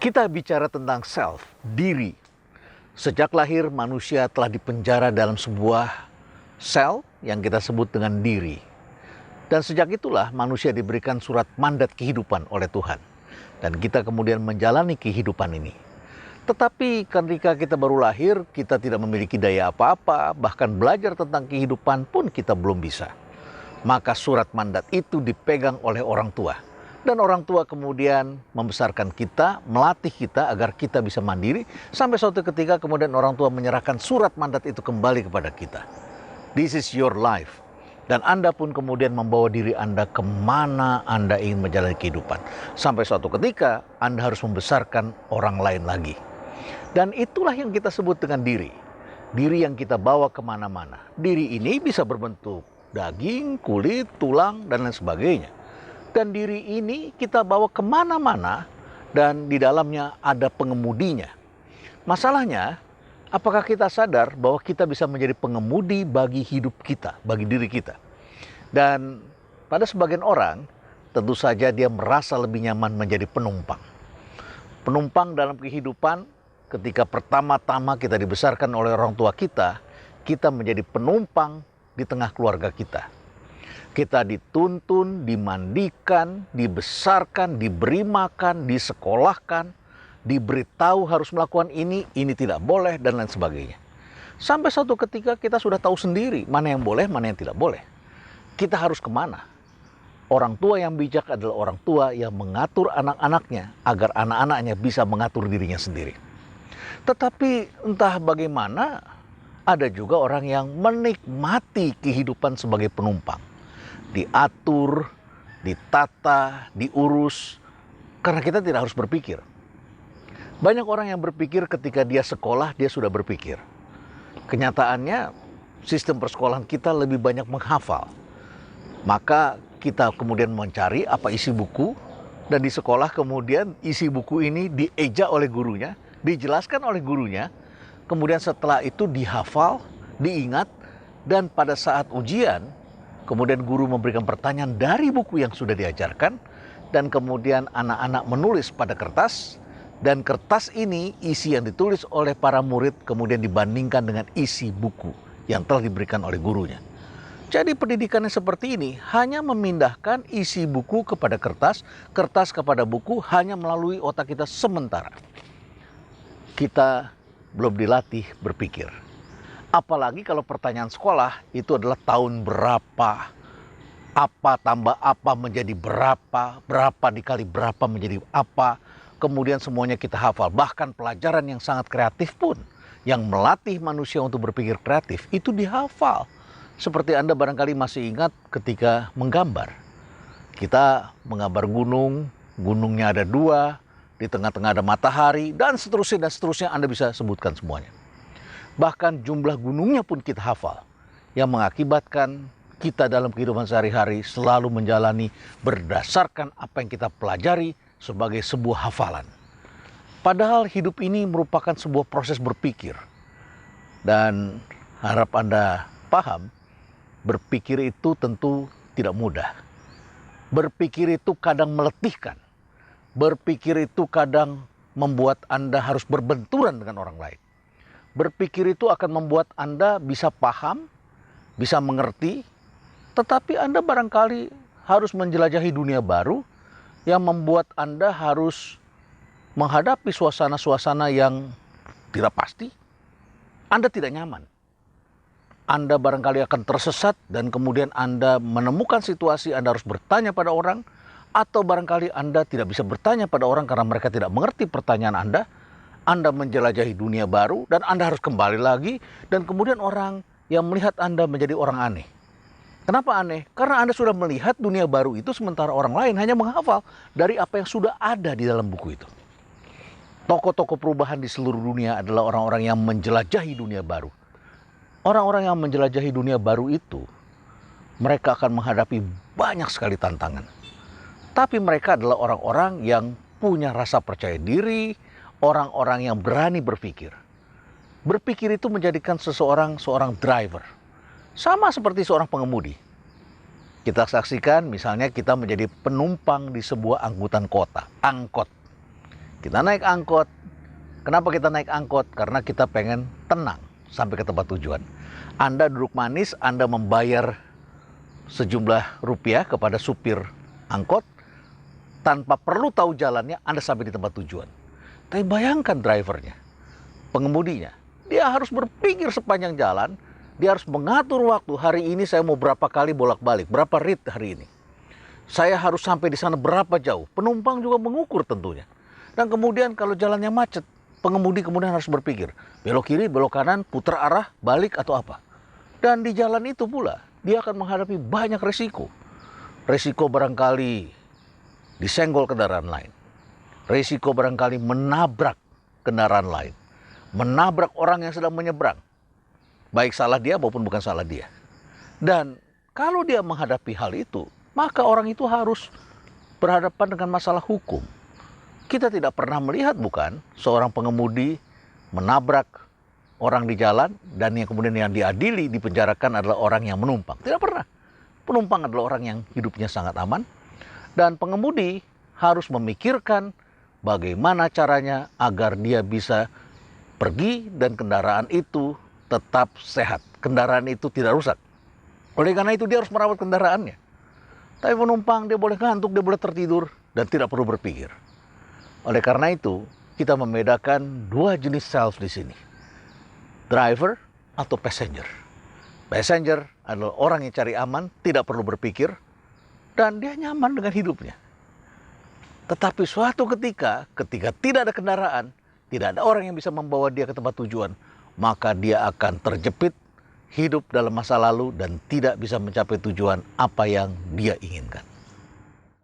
Kita bicara tentang self, diri. Sejak lahir manusia telah dipenjara dalam sebuah sel yang kita sebut dengan diri. Dan sejak itulah manusia diberikan surat mandat kehidupan oleh Tuhan. Dan kita kemudian menjalani kehidupan ini. Tetapi ketika kita baru lahir, kita tidak memiliki daya apa-apa, bahkan belajar tentang kehidupan pun kita belum bisa. Maka surat mandat itu dipegang oleh orang tua. Dan orang tua kemudian membesarkan kita, melatih kita agar kita bisa mandiri. Sampai suatu ketika kemudian orang tua menyerahkan surat mandat itu kembali kepada kita. This is your life. Dan Anda pun kemudian membawa diri Anda kemana Anda ingin menjalani kehidupan. Sampai suatu ketika Anda harus membesarkan orang lain lagi. Dan itulah yang kita sebut dengan diri. Diri yang kita bawa kemana-mana. Diri ini bisa berbentuk daging, kulit, tulang, dan lain sebagainya. Dan diri ini kita bawa kemana-mana dan di dalamnya ada pengemudinya. Masalahnya, apakah kita sadar bahwa kita bisa menjadi pengemudi bagi hidup kita, bagi diri kita? Dan pada sebagian orang, tentu saja dia merasa lebih nyaman menjadi penumpang. Penumpang dalam kehidupan, ketika pertama-tama kita dibesarkan oleh orang tua kita menjadi penumpang di tengah keluarga kita. Kita dituntun, dimandikan, dibesarkan, diberi makan, disekolahkan, diberitahu harus melakukan ini tidak boleh, dan lain sebagainya. Sampai suatu ketika kita sudah tahu sendiri mana yang boleh, mana yang tidak boleh. Kita harus kemana? Orang tua yang bijak adalah orang tua yang mengatur anak-anaknya agar anak-anaknya bisa mengatur dirinya sendiri. Tetapi entah bagaimana, ada juga orang yang menikmati kehidupan sebagai penumpang. Diatur, ditata, diurus, karena kita tidak harus berpikir. Banyak orang yang berpikir ketika dia sekolah, dia sudah berpikir. Kenyataannya, sistem persekolahan kita lebih banyak menghafal. Maka kita kemudian mencari apa isi buku, dan di sekolah kemudian isi buku ini dieja oleh gurunya, dijelaskan oleh gurunya, kemudian setelah itu dihafal, diingat, dan pada saat ujian, kemudian guru memberikan pertanyaan dari buku yang sudah diajarkan, dan kemudian anak-anak menulis pada kertas, dan kertas ini isi yang ditulis oleh para murid kemudian dibandingkan dengan isi buku yang telah diberikan oleh gurunya. Jadi pendidikan yang seperti ini hanya memindahkan isi buku kepada kertas, kertas kepada buku hanya melalui otak kita sementara. Kita belum dilatih berpikir. Apalagi kalau pertanyaan sekolah itu adalah tahun berapa, apa tambah apa menjadi berapa, berapa dikali berapa menjadi apa, kemudian semuanya kita hafal. Bahkan pelajaran yang sangat kreatif pun, yang melatih manusia untuk berpikir kreatif, itu dihafal. Seperti Anda barangkali masih ingat ketika menggambar. Kita menggambar gunung, gunungnya ada 2, di tengah-tengah ada matahari, dan seterusnya Anda bisa sebutkan semuanya. Bahkan jumlah gunungnya pun kita hafal, yang mengakibatkan kita dalam kehidupan sehari-hari selalu menjalani berdasarkan apa yang kita pelajari sebagai sebuah hafalan. Padahal hidup ini merupakan sebuah proses berpikir. Dan harap Anda paham, berpikir itu tentu tidak mudah. Berpikir itu kadang meletihkan. Berpikir itu kadang membuat Anda harus berbenturan dengan orang lain. Berpikir itu akan membuat Anda bisa paham, bisa mengerti, tetapi Anda barangkali harus menjelajahi dunia baru yang membuat Anda harus menghadapi suasana-suasana yang tidak pasti. Anda tidak nyaman. Anda barangkali akan tersesat dan kemudian Anda menemukan situasi Anda harus bertanya pada orang, atau barangkali Anda tidak bisa bertanya pada orang karena mereka tidak mengerti pertanyaan Anda. Anda menjelajahi dunia baru dan Anda harus kembali lagi, dan kemudian orang yang melihat Anda menjadi orang aneh. Kenapa aneh? Karena Anda sudah melihat dunia baru itu sementara orang lain hanya menghafal dari apa yang sudah ada di dalam buku itu. Tokoh-tokoh perubahan di seluruh dunia adalah orang-orang yang menjelajahi dunia baru. Orang-orang yang menjelajahi dunia baru itu, mereka akan menghadapi banyak sekali tantangan. Tapi mereka adalah orang-orang yang punya rasa percaya diri, orang-orang yang berani berpikir. Berpikir itu menjadikan seseorang seorang driver. Sama seperti seorang pengemudi. Kita saksikan misalnya kita menjadi penumpang di sebuah angkutan kota, angkot. Kita naik angkot. Kenapa kita naik angkot? Karena kita pengen tenang sampai ke tempat tujuan. Anda duduk manis, Anda membayar sejumlah rupiah kepada supir angkot, tanpa perlu tahu jalannya, Anda sampai di tempat tujuan. Tapi bayangkan drivernya, pengemudinya, dia harus berpikir sepanjang jalan, dia harus mengatur waktu. Hari ini saya mau berapa kali bolak-balik, berapa rit hari ini. Saya harus sampai di sana berapa jauh. Penumpang juga mengukur tentunya. Dan kemudian kalau jalannya macet, pengemudi kemudian harus berpikir, belok kiri, belok kanan, putar arah, balik atau apa. Dan di jalan itu pula, dia akan menghadapi banyak resiko. Resiko barangkali disenggol kendaraan lain. Resiko barangkali menabrak kendaraan lain. Menabrak orang yang sedang menyeberang. Baik salah dia maupun bukan salah dia. Dan kalau dia menghadapi hal itu, maka orang itu harus berhadapan dengan masalah hukum. Kita tidak pernah melihat bukan seorang pengemudi menabrak orang di jalan dan yang kemudian yang diadili, dipenjarakan adalah orang yang menumpang. Tidak pernah. Penumpang adalah orang yang hidupnya sangat aman dan pengemudi harus memikirkan bagaimana caranya agar dia bisa pergi dan kendaraan itu tetap sehat. Kendaraan itu tidak rusak. Oleh karena itu dia harus merawat kendaraannya. Tapi penumpang dia boleh ngantuk, dia boleh tertidur dan tidak perlu berpikir. Oleh karena itu, kita membedakan dua jenis self di sini. Driver atau passenger. Passenger adalah orang yang cari aman, tidak perlu berpikir, dan dia nyaman dengan hidupnya. Tetapi suatu ketika tidak ada kendaraan, tidak ada orang yang bisa membawa dia ke tempat tujuan, maka dia akan terjepit, hidup dalam masa lalu, dan tidak bisa mencapai tujuan apa yang dia inginkan.